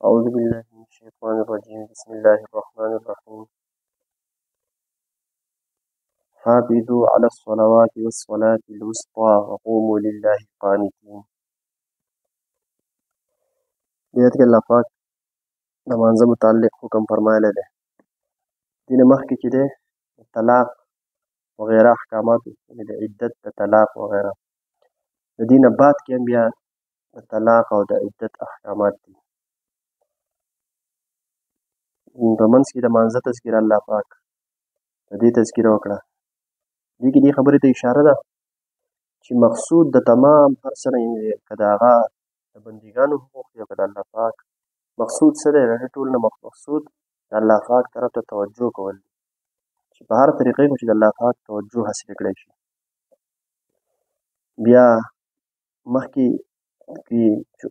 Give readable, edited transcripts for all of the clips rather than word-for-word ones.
أعوذ بالله من الشيطان الرجيم بسم الله الرحمن الرحيم حافظوا على الصلوات والصلاة الوسطى وقوموا لله قانتين ديت الله پاک نمانځه متعلق حکم فرمایلی دی. دینه مخکې چې دی طلاق وغیره احکامات یعنې د عدت د طلاق وغیره د دینه بعد کې هم بیا د طلاق او د عدت احکامات دي. په منځ کې د مانځه تذکره الله پاک د دې تذکره وکړه. دې کې دې خبرې ته اشاره ده چې مقصود د تمام هر څه نه که د هغه د بندګانو حقوق دي او که د الله پاک مقصود څه دی، د دې ټول نه مقصود د الله پاک طرف ته توجه کول دي چې په هر طریقې چې د الله پاک توجه حاصل کړی شي. بیا مخکې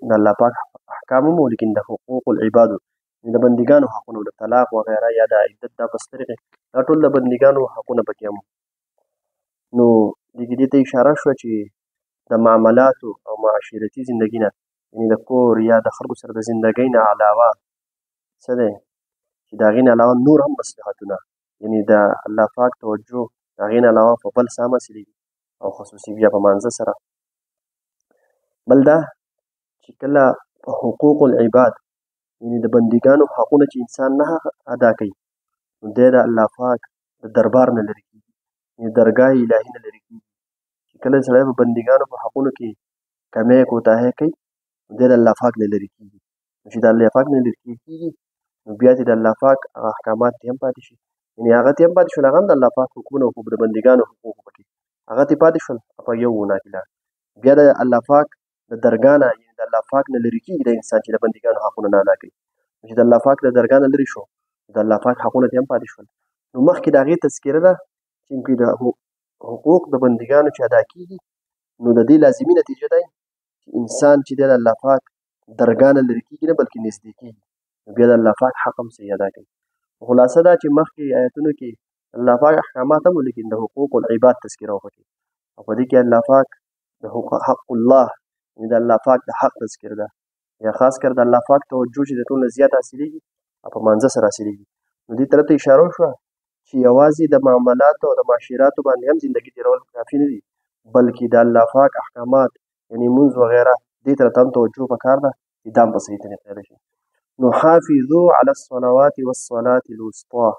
د الله پاک احکام هم وو، لیکن د حقوق العبادو د بندګانو حقونه د طلاق وغیره یا د عدت دا پس طریقې دا ټول د بندګانو حقونه پکې هم. نو دې ته اشاره شوه چې د معاملاتو او معاشرتي زندګي نه یعنې د کور یا د خلکو سره د زندګۍ نه علاوه څه دی چې د هغې نه علاوه نور هم مصلحتونه یعنې د الله پاک توجه د هغې نه علاوه په بل څه هم حاصلېږي او خصوصي بیا په مانځه سره. بل دا چې کله په حقوق العباد یعنې د بندګانو حقونه چې انسان نه ادا کوي نو دی د الله پاک د دربار نه لرې کېږي، یعنې درګاه الهي نه لرې کېږي. چې کله سړی په بندګانو په حقونو کې کمی کوتاهی کوي نو دی د الله پاک نه لرې کېږي. نو چې د الله پاک نه لرې کېږي نو بیا چې د الله پاک هغه احکامات دې هم پاتې شي، یعنې هغه دې هم پاتې شول، هغه هم د الله پاک حکمونه او د بندګانو حقوق پکې هغه دې پاتې شول په یو ګناه کې. بیا د الله پاک د درګاه نه یعنې د الله پاک نه لرې کېږي د انسان چې د بندګانو حقونه نه ادا کوي. چې د الله پاک د درګاه نه لرې شو د الله پاک حقونه دې هم پاتې شول. نو مخکې د هغې تذکره ده چې د حقوق د بندګانو چې ادا کېږي نو د دې لازمي نتیجه دی چې انسان چې دی د الله پاک درګاه نه لرې کېږي نه بلکې نږدې کېږي، نو بیا د الله پاک حق هم صحیح ادا کوي. خلاصه دا چې مخکې آیتونو کې الله پاک احکامات هم لیکن د حقوق العباد تذکره وکړي او په دې کې الله پاک د حق الله یعنې د الله پاک د حق تذکره ده یا خاص کر د الله پاک توجه چې د ټول نه زیات حاصلېږي او په مانځه سره حاصلېږي. نو دې طرف ته اشاره وشوه چې یوازې د معاملاتو او د معاشراتو باندې هم زندګي تېرول کافي نه دي بلکې د الله پاک احکامات یعنې مونځ وغیره دې طرف ته هم توجه پکار ده چې دا هم په صحیح طریقه ادا شي. نو حافظو علی الصلوات والصلاة الوسطی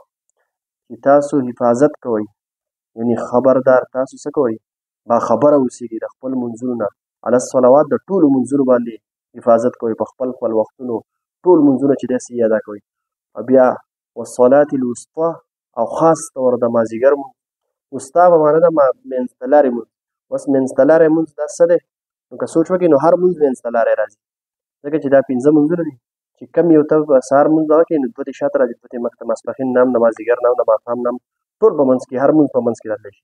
چې تاسو حفاظت کوئ یعنې خبردار تاسو څه کوئ باخبره اوسېږئ د خپل منځونو نه علی الصلوات د ټولو منځونو باندې حفاظت کوئ په خپل خپل وختونو ټول منځونه چې دی صحیح ادا کوئ. او بیا والصلاة الوسطی او خاص طور د مازدیګر مونځ وسطا په معنا ده منځتلارې مونځ. اوس منځتلاری مونځ دا څه دی نو که سوچ وکړئ نو هر مونځ منځتلاری راځي ځکه چې دا پنځه مونځونه دي چې کم یو ته به سهار مونځ دغه کوي نو دوه دې شاته راځي، دوه دې مخته ماسپښین نه هم د مازدیګر نه هم د ماښام نه هم ټول په منځ کې هر مونځ په منځ کې راتلی شي.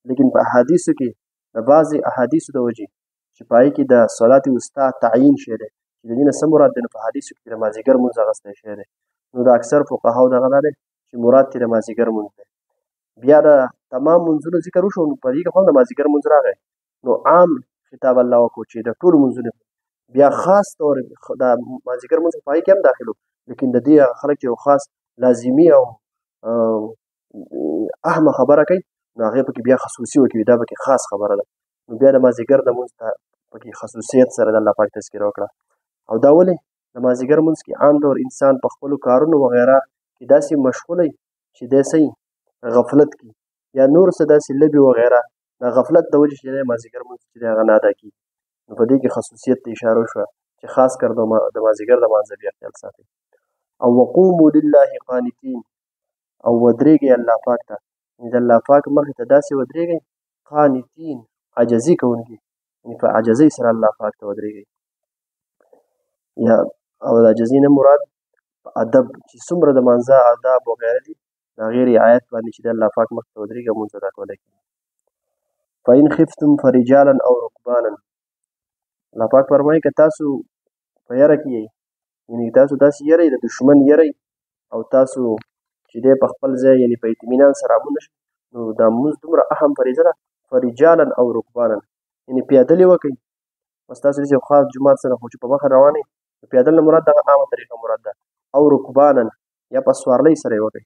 لیکن په احادیثو کې د بعضې احادیثو د وجې چې په هغې کې د صلات وسطا تعیین شوی دی چې د دې نه څه مراد دی نو په حدیثو کې د مازدیګر مونځ اخیستی شوی دی. نو د اکثر فقهاو دغه دا دی چې مراد ترې د مازدیګر مونځ دی. بیا د تمام منځونو ذکر وشو نو په دې کې خو هم د مازدیګر مونځ راغی نو عام خطاب الله وکړو چې د ټولو منځونو بیا خاص طور د مازدیګر مونځ په هغې کې هم داخل و لیکن د دې هغه خلک چې یو خاص لازمي او اهمه خبره کوي نو هغې پکې بیا خصوصي وکړي دا پکې خاص خبره ده. نو بیا د مازدیګر د مونځ ته پکې خصوصیت سره د الله پاک تذکره وکړه. او دا ولې د مازدیګر مونځ کې عام طور انسان په خپلو کارونو وغیره کې داسې مشغوله وي چې دی څه غفلت کی یا نور څه داسې لبې وغیره د غفلت د وجې چې دی مازدیګر مونځ چې دی هغه نه ادا کېږي. نو په دې کې خصوصیت ته اشاره وشوه چې خاص کر د مازدیګر د مانځه بیا خیال ساتئ. او وقومو لله قانتین او ودرېږئ الله پاک ته یعنې د الله پاک مخې ته داسې ودرېږئ قانتین عاجزي کوونکي یعنې په عاجزۍ سره الله پاک ته ودرېږئ. یا او د عاجزي نه مراد په ادب چې څومره د مانځه آداب وغیره دي د هغې رعایت باندې چې د الله پاک مخ ته ودرېږي او مونځ ادا کولی کېږي. فإن خفتم فرجالا او رکبانا الله پاک فرمایي که تاسو په یره کې یئ یعنې تاسو داسې یره د دشمن یره او تاسو چې دی په خپل ځای یعنې په اطمینان سره امونه شئ نو دا مونځ دومره اهم فریضه ده فرجالا او رکبانا یعنې پیادلې وکئ بس تاسو داسې یو خاص جومات سره خو چې په مخه روان یئ پیدل نه مراد دغه عامه طریقه مراد ده. او رکبانا یا په سوارلۍ سره یې وکړئ.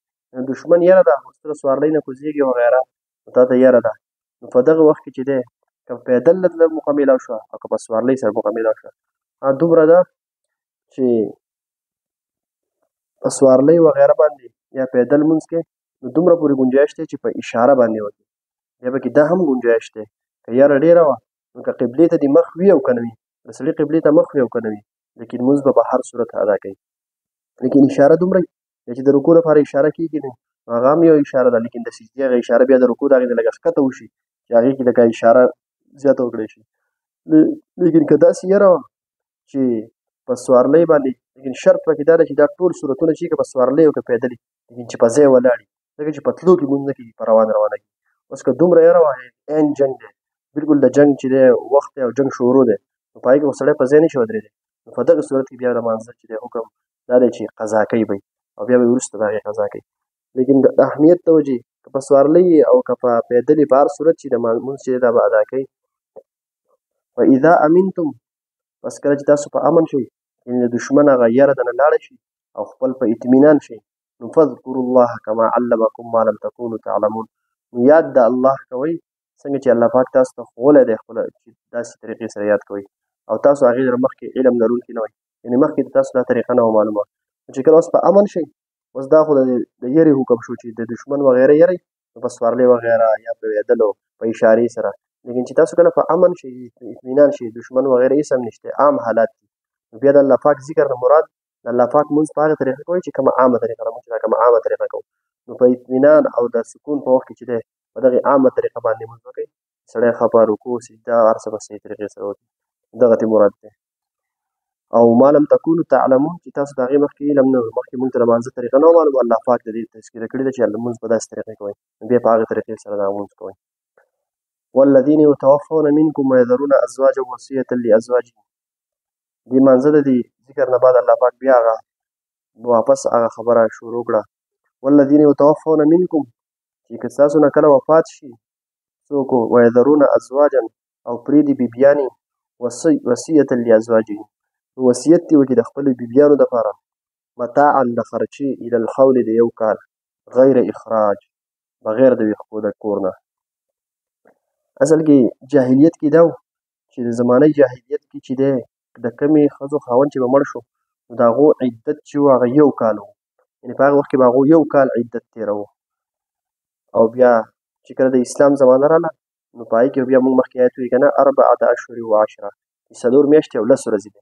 دښمن یره ده ورسره سوارلۍ نه کوزېږي وغیره نو تا ته یره ده. نو په دغه وخت کې چې دی که پیدل موخه میلاو شوه او که په سوارلۍ سره موخه میلاو شوه دومره ده چې په سوارلۍ وغیره باندې یا پیدل لمونځ کې نو دومره پورې ګنجایش دی چې په اشاره باندې وکړي. بیا پکې دا هم ګنجایش دی که یاره ډېره وه نو که قبلې ته دې مخ وي او که نه وي د سړي قبلې ته مخ وي او که نه وي لیکن لمونځ به په هر صورت ادا کوي. لیکن اشاره دومره چې د رکوع لپاره اشاره کېږي نو هغه هم یو اشاره ده لیکن د سجدې هغه اشاره بیا د رکوع د هغې نه لږه ښکته وشي چې هغې کې لکه اشاره زیاته وکړی شي. لیکن که داسې یره وه چې په سوارلۍ باندې لیکن شرط پکې دا ده چې دا ټول صورتونه چې که په سوارلۍ او که پیدلي لیکن چې په ځای ولاړ وي ځکه چې په تلو کې لمونځ نه کېږي په روانه کېږي. اوس که دومره یره وه عین جنګ دی بلکل د جنګ چې دی وخت دی او جنګ شروع دی نو په هغې کې خو سړی په ځای نه شي ودرېدی نو په دغه صورت کې بیا د لمانځه چې دی حکم دا دی چې قضا کوي به او بیا به وروسته د هغې قضا کوي. لیکن د اهمیت د وجې که په سوارلۍ او که په پیدلي په هر صورت چې د لمونځ چې دی دا به ادا کوي. فاذا امنتم پس کله چې تاسو په امن شئ یعنې د دښمن هغه یره درنه لاړه شي او خپل په اطمینان شئ نو فاذکروا الله کما علمکم ما لم تکونوا تعلمون نو یاد د الله کوئ څنګه چې الله پاک تاسو ته ښوولی دی خپله چې داسې طریقې سره یاد کوئ او تاسو هغې سره مخکې علم لرونکي نه وئ یعنې مخکې د تاسو دا طریقه نه وه معلومه چې کله اوس په امن شئ اوس دا خو د یرې حکم شو چې د دښمن وغیره یری نو په سوارلۍ وغیره یا په ویدلو په اشارې سره. لیکن چې تاسو کله په امن شئ اطمینان شئ دښمن وغیره هېڅ هم نشته عام حالات دي نو بیا د الله پاک ذکر نه مراد د الله پاک لمونځ په هغه طریقه کوئ چې کومه عامه طریقه ده موږ چې دا کومه عامه طریقه کوو نو په اطمینان او د سکون په وخت کې چې دی په دغې عامه طریقه باندې لمونځ وکړئ سړی خفه رکوع سجده هر څه په صحیح طریقې سره وکړي دغه ترې مراد دی. او ما لم تکونو تعلمون چې تاسو د هغې مخکې علم نه مخکې مونږ ته د لمانځه طریقه نه معلومه الله پاک د دې تذکره کړې ده چې لمونځ په داسې طریقې کوئ بیا په هغې طریقې سره دا لمونځ کوئ. والذین یتوفون منکم ویذرون ازواجا وصیة لازواجهم دې منځه د دې ذکر نه بعد الله پاک بیا هغه واپس هغه خبره شروع کړه. والذین یتوفون منکم چې که ستاسو نه کله وفات شي څوک ویذرون ازواجا او پرېږدي بیبیانې وصیة لازواجهم وصیت دې وکړي د خپلو بیبیانو دپاره متاعا د خرچې الی الحول د یو کال غیر اخراج بغیر د ویښتو د کور نه. اصل کې جاهلیت کې دا و چې د زمانه جاهلیت کې چې دی د کمې ښځو خاوند چې به مړ شو نو د هغو عدت چې و هغه یو کال و یعنې په هغه وخت کې به هغو یو کال عدت تېروه او بیا چې کله د اسلام زمانه راغله نو په هغې کې بیا موږ مخکې آیت وایي که نه 4 اشهر و 10 چې 4 میاشتې او 10 ورځې دی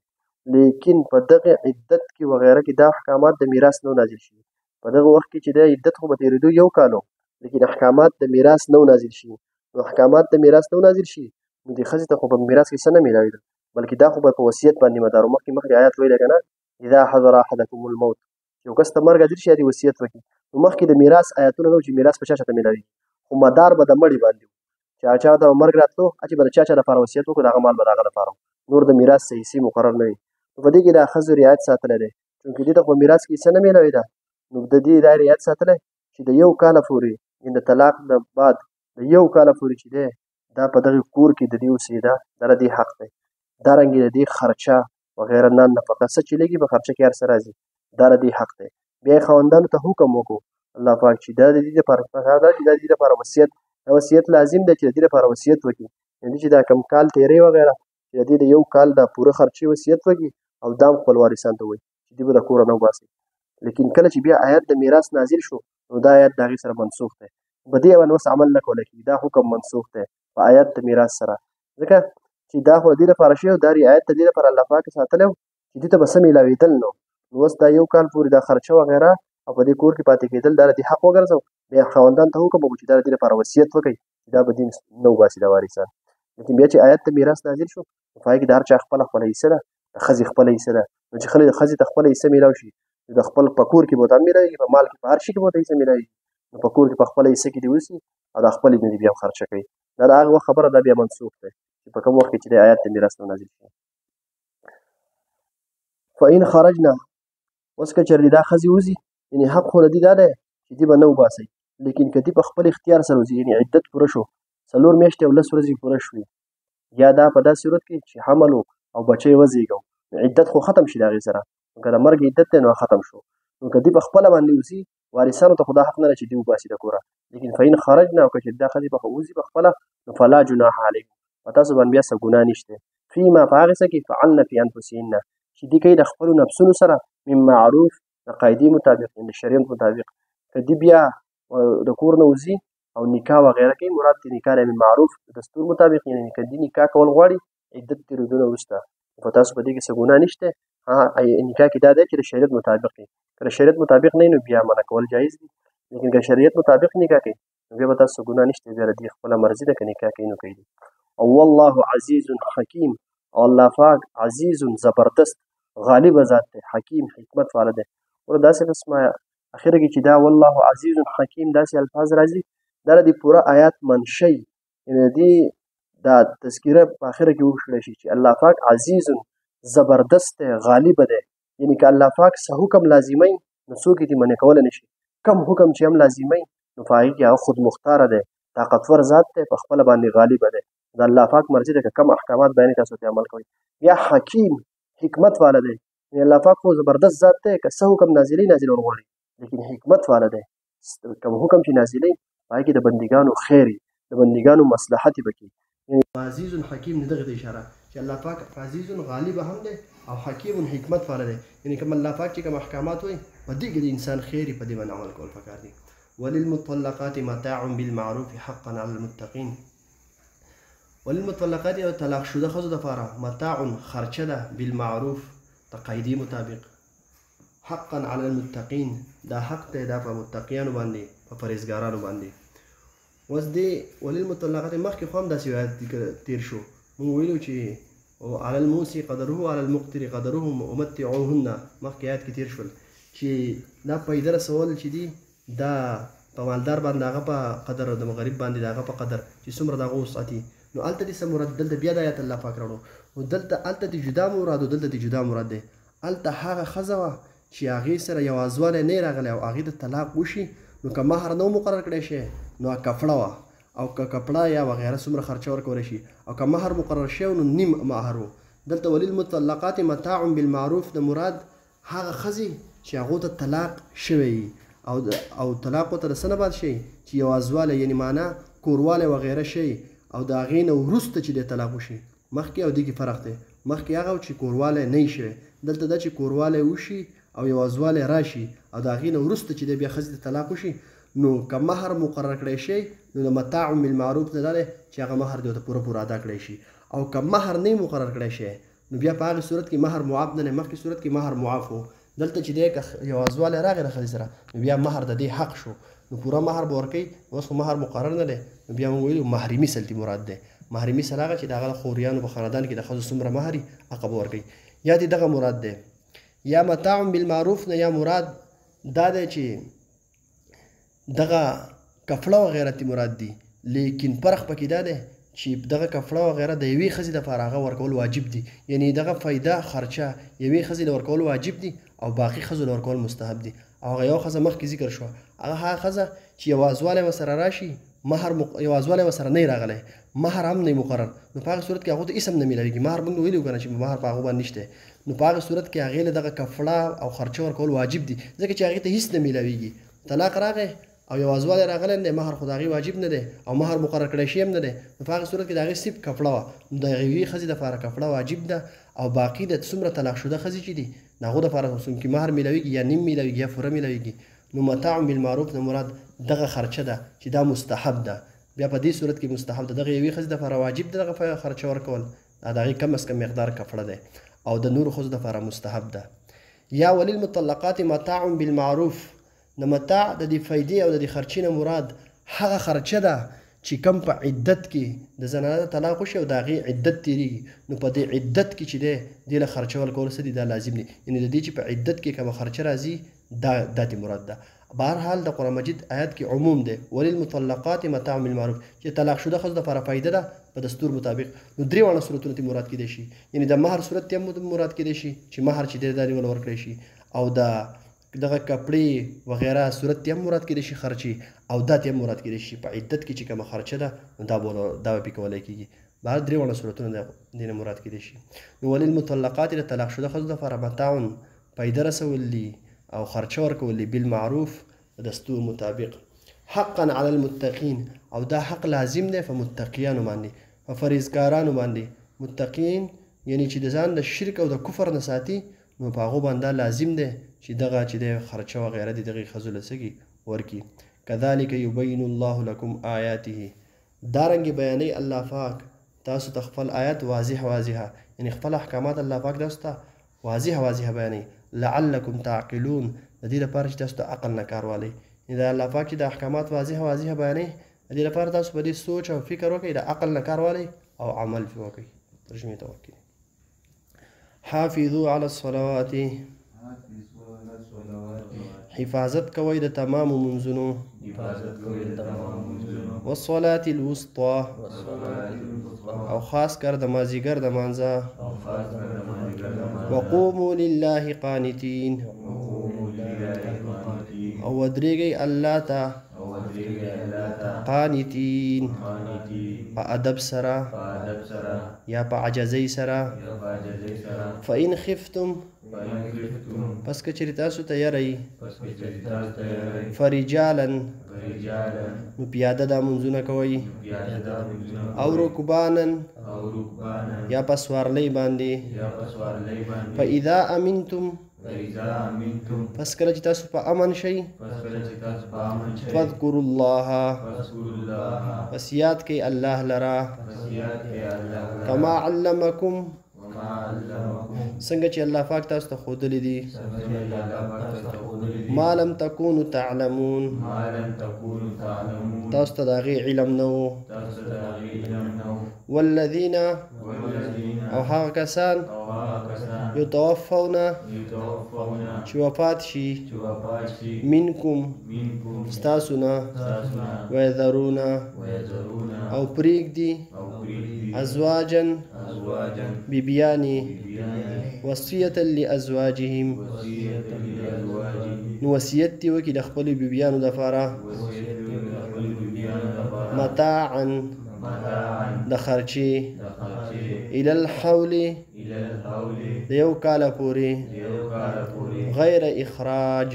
لیکن په دغه عدت کې وغیره کې دا احکامات د میراث نه نازل شوي په دغه وخت کې چې دی عدت خو به تېرېدو یو کال و لیکن احکامات د میراث نه نازل شوي نو احکامات د میراث نه نازل شي نو دې ښځې ته خو په میراث کې څه نه میلاوېده بلکې دا خو به په وصیت باندې مدار و مخکې آیات ویلی که نه اذا حضر احدکم الموت چې یو کس ته مرګ حاضر شي یا دې وصیت وکړي نو مخکې د میراث آیاتونه نه و چې میراث په چا چاته میلاوېږي خو مدار به د مړي باندې و چې هغه چا ته به مرګ راتلو چې به د چا لپاره وصیت وکړو د هغه مال به د هغه لپاره نور د میراث څه حصې مقرر نه وي نو په دې کې د ښځو رعایت ساتلی دی چونکې دې ته خو میراث کې څه نه میلاوېده نو د دې دا رعایت ساتلی چې د یو کاله پورې د طلاق نه بعد د یو کاله پورې چې دی دا په دغې کور کې د دې اوسېده دا د دې حق دی. دارنګې د دې خرچه وغیره نه نفقه څه چې لګي په خرچه کې هر څه راځي دا د دې حق دی. بیا یې خاوندانو ته حکم وکړو الله پاک چې دا د دې لپاره پکار ده چې دا د دې لپاره وصیت لازم دی چې د دې لپاره وصیت وکړي یعنې چې دا کم کال تېری وغیره چې د دې د یو کال د پوره خرچې وصیت وکړي او دا هم خپل وارثانو ته ووایي چې دوی به د کوره نه وباسي. لیکن کله چې بیا آیات د میراث نازل شو نو دا آیات د هغې سره منسوخ دی په دې باندې اوس عمل نه کولی کېږي دا حکم منسوخ دی په آیات د میراث سره ځکه چې دا خو د دې لپاره شوی او دا رعایت د دې لپاره الله پاک ساتلی و چې دې ته به څه میلاوېدل نو اوس دا یو کال پورې دا خرچه وغیره او په دې کور کې پاتې کېدل دا د دې حق وګرځو بیا خاوندانو ته حکم وکړو چې دا د دې لپاره وصیت وکړئ چې دا به دې نه وباسي دا وارثان. لیکن بیا چې آیات د میراث نازل شو نو په هغې کې د هر چا خپله حصه ده د ښځې خپله حصه ده نو چې ښځې ته خپله حصه میلاو شي نو د خپل په کور کې به ورته هم میلاوېږي په مال کې په هر شي کې به ورته حصه میلاوېږي نو په کور کې په خپله حصه کې دې اوسي او دا خپلې نه دي بیا خرچه کوي دا د هغه وخت خبره دا بیا منسوخ دی چې په کوم وخت کې چې د آیات د میراث نه نازل شي. فإن خرجنا اوس که چېرې دا ښځې وځي یعنې حق خو د دې دا دی چې دې به نه وباسئ لیکن که دې په خپل اختیار سره وځي یعنې عدت پوره شو 4 میاشتې او 10 ورځې پوره شوي یا دا په داسې صورت کې چې حمل او بچی وزېږو عدت خو ختم شي د هغې سره نو که د مرګ عدت دی نو ختم شو نو که دوی په خپله باندې اوسي وارثانو ته خو دا حق نه دی چې دوی وباسي د کوره لیکن فإن خرجنا او که چېرې دا ښځې به اوځي په خپله نو فلا جناح علیکم په تاسو باندې بیا څه ګناه نشته فیما په هغې څه کې فعلن فی انفسهن چې دوی کوي د خپلو نفسونو سره من معروف د قاعدې مطابق د شریعت مطابق که دوی بیا د کور نه وځي او نکاح وغیره کوي مراد دې نکاح دی من معروف د دستور مطابق یعنې که دوی نکاح کول غواړي عدت تېرېدو نه وروسته په تاسو په دې کې څه ګناه نشته نکاح کې دا دی چې د شریعت مطابق وي که د شریعت مطابق نه وي نو بیا منع کول جایز دي لیکن که شریعت مطابق نکاح کوي نو بیا به تاسو څه ګناه نشته بیا د دې خپله مرضي ده که نکاح کوي نو کوي او والله عزیز حکیم او الله پاک عزیز زبردست غالب ذات دی حکیم حکمت والا دی ور داسې قسمه اخره کې چې دا والله عزیز حکیم داسې الفاظ راځي دا د پوره آیات منشئ یعنې د دې دا تذکیره په اخره کې وښودل شي چې الله پاک عزیز زبردست دی غالب دی یعنې که الله پاک څه حکم لازموي نو څوک یې منع کولی نه شي کم حکم چې هم لازموي نو په هغې کې هغه خود مختاره دی طاقتور ذات دی په خپله باندې غالبه دی د الله پاک مرضي ده که کم احکامات بیانې تاسو پرې عمل کوئ یا حکیم حکمت والا دی یعنې الله پاک خو زبردست ذات دی که څه حکم نازلوي نازلول غواړي لیکن حکمت والا دی کوم حکم چې نازلوي په هغې کې د بندګانو خیر د بندګانو مصلحت یې پکې یعنې عزیز حکیم نه دغې ته اشاره چې الله پاک عزیز غالب هم دی او حکیم حکمت والا دی یعنې کوم الله پاک چې کوم احکامات وایي په دې کې د انسان خیر په دې باندې عمل کول پکار دي وللمطلقات متاع بالمعروف حقا على المتقین وللمطلقات او طلاق شده ښځو دپاره متاع خرچه ده بالمعروف د قاعدې مطابق حقا على المتقین دا حق دی دا په متقیانو باندې په پرهیزګارانو باندې اوس دې وللمطلقات مخکې خو هم داسې آیات تېر شو موږ ویلو چې على الموسي قدره على المقتر قدره ومتعوهن مخکې آیات کې تېر شول چې دا پیدا رسول چې دي دا په مالدار باندې هغه په قدر او د غریب باندې د هغه په قدر چې څومره د هغه وسعتي نو هلته دې څه مراد دلته بیا د آیات الله پاک راوړو نو دلته هلته دې جدا مراد او دلته دې جدا مراد دی هلته هغه ښځه وه چې هغې سره یوازوالی نه یې راغلی او هغې د طلاق وشي نو که مهر نه مقرر کړی شي نو کپړه وه او که کپړه یا وغیره څومره خرچه ورکولی شي او که مهر مقرر شوی نو نیم مهر و دلته وللمطلقات متاع بالمعروف د مراد هغه ښځې چې هغو ته طلاق شوی او طلاق ورته د څه نه بعد شي چې یوازوالی یعنې معنا کوروالی وغیره شي او د هغې نه وروسته چې دی طلاق وشي مخکې او دې کې فرق دی مخکې هغه چې کوروالی نه وي شوی دلته دا چې کوروالی وشي او یوازوالی راشي او د هغې نه وروسته چې دی بیا ښځې ته طلاق وشي نو که مهر مقرر کړی شي نو د متاع بالمعروف نه دا دی چې هغه مهر دی ورته پوره ادا کړی شي او که مهر نه مقرر کړی شي نو بیا په هغې صورت کې مهر معاف نه دی مخکې صورت کې مهر معاف و دلته چې دی که یوازوالی راغی د ښځې سره نو بیا مهر د دې حق شو نو پوره مهر به ورکوي اوس خو مهر مقرر نه دی نو بیا موږ ویلو محرمي سلتي مراد دی محرمي سل هغه چې د هغه خوریانو په خاندان کې د ښځو څومره مهر وي هغه به ورکوي یا دې دغه مراد دی یا متاع بالمعروف نه یا مراد دا دی چې دغه کفړه وغیره تی مراد دي لیکن فرق پکې دا دی چې دغه کفړه وغیره د یوې ښځې دپاره هغه ورکول واجب دي یعنې دغه فایده خرچه یوې ښځې له ورکول واجب دي او باقي ښځو له ورکول مستحب دي او هغه یو ښځه مخکې ذکر شوه هغه ښځه چې یوازوالی ورسره راشي مهر یوازوالی ورسره نه راغلی مهر هم نه مقرر نو په هغې صورت کې هغو ته اسم نه میلاویږي مهر موږ ویلي که نه چې مهر په هغو باندې نشته نو په هغې صورت کې هغې له دغه کفړه او خرچه ورکول واجب دي ځکه چې هغې ته هېڅ نه میلاویږي طلاق راغی او یوازوالی راغلی نه دی مهر خو د هغې واجب نه دی او مهر مقرر کړی شوی هم نه دی نو په هغې صورت کې د هغې صرف کپړه وه نو د یوې ښځې دپاره کپړه واجب ده او باقي د څومره طلاق شده ښځې چې دي د هغو دپاره څومره مهر میلاویږي یا نیم میلاویږي یا پوره میلاویږي نو متاع بالمعروف نه مراد دغه خرچه ده چې دا مستحب ده بیا په دې صورت کې مستحب ده دغه یوې ښځې دپاره واجب ده دغه خرچه ورکول د هغې کم از کم مقدار کپړه دی او د نورو ښځو دپاره مستحب ده یا وللمطلقات متاع بالمعروف د متاع د دې فایدې او د دې خرچې نه مراد هغه خرچه ده چې کم په عدت کې د زنانه د طلاق وشي او د هغې عدت تېرېږي نو په دې عدت کې چې دی دې له خرچه ورکول څه دي دا لازم دي یعنې د دې چې په عدت کې کومه خرچه راځي دا دې مراد ده بهرحال د قرآن مجید آیات کې عموم دی وللمطلقات متاع بالمعروف چې طلاق شده ښځو دپاره فایده ده په دستور مطابق نو درې واړه صورتونه ته مراد کېدی شي یعنې د مهر صورت ته هم مراد کېدی شي چې مهر چې دی دا دې ورکړی شي او دغه کپړې وغیره صورت ته هم مراد کېدی شي خرچې او دا ته هم مراد کېدی شي په عدت کې چې کومه خرچه ده نو دا به پې کولی کېږي بهر درې وړه صورتونه دینه مراد کېدای شي. نو وللمطلقات د طلاق شوده ښځو دپاره متاع پیدا رسول دي او خرچه ورکول دي بالمعروف د دستور مطابق حقا علی المتقین او دا حق لازم دی په متقیانو باندې په پرهیزګارانو باندې. متقین یعنی چې د ځان د شرک او د کفر نه ساتي نو په هغو باندې لازم دی چې دغه چې دی خرچه وغیره د دغې ښځو له څه ورکي. کذلک یبین الله لکم آیاته دارنګې بیانوي الله پاک تاسو ته خپل آیات واضحه یعنی خپل احکامات الله پاک تاسو ته واضحه بیانوي. لعلکم تعقلون د دې لپاره چې تاسو ته عقل نه کار والی. د الله پاک چې د احکامات واضحه بیانوي د دې لپاره تاسو په دې سوچ او فکر وکړئ د عقل نه کار والی او عمل پرې وکړئ. ترجمې ته ورکړئ. حافظوا علی الصلوات حفاظت کوئ د تمامو منځونو والصلاة الوسطى او خاص کر د مازدیګر د مانځه وقوموا لله قانتین او ودرېږئ الله ته قانتین په ادب سره یا په عجزۍ سره. فإن خفتم پس که چېرې تاسو ته یری فرجالا نو پیاده دا منځونه کوئ او رکبانا یا په سوارلۍ باندې. فإذا امنتم پس کله چې تاسو په امن شئ فاذکروا الله پس یاد کئ الله لره کما علمکم څنګه چې الله پاک تاسو ته ښودلی دي ما لم تکونوا تعلمون تاسو ته د هغې علم نه و. والذین او هغه کسان یتوفون چې وفات شي منکم ستاسو نه ویذرون او پرېږدي ازواجا بیبیانې وصیة لازواجهم نو وصیت دې وکړي د خپلو بیبیانو دپاره متاعا د خرچې الى الحول د یو کاله پورې غیر اخراج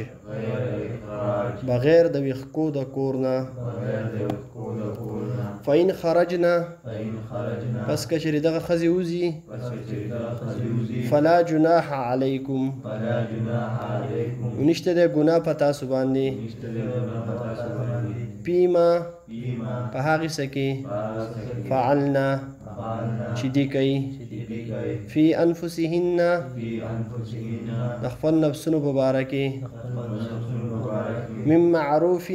بغیر د ویښکو د کور نه. فإن خرجنا پس که چېرې دغه ښځې وځي فلا جناح علیکم نشته دی ګناه په تاسو باندې فیما په هغې څه کې فعلنا چې دې کوي فی انفسهن د خپل نفسونو په باره کې من معروف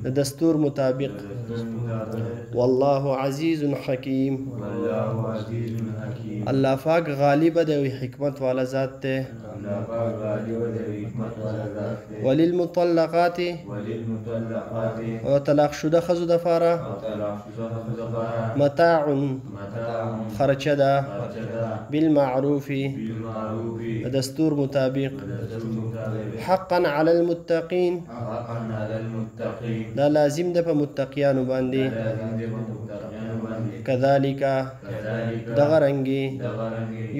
د دستور مطابق. والله عزیز حکیم الله پاک غالب دی او حکمت والا ذات دی. وللمطلقات او طلاق شده ښځو دپاره متاع خرچه ده بالمعروف د دستور مطابق حقا علی المتقین دا لازم ده په متقیانو باندې. كذلك دغه رنګې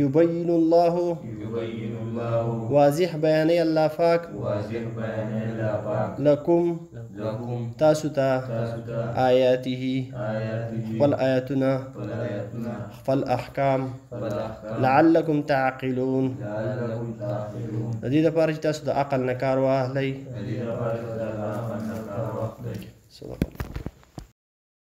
یبین الله واضح بیانوي الله پاک لکم تاسو ته آیاته خپل آیاتونه خپل احکام لعلکم تعقلون د دې دپاره چې تاسو د عقل نه کار واخلئ. صدق الله.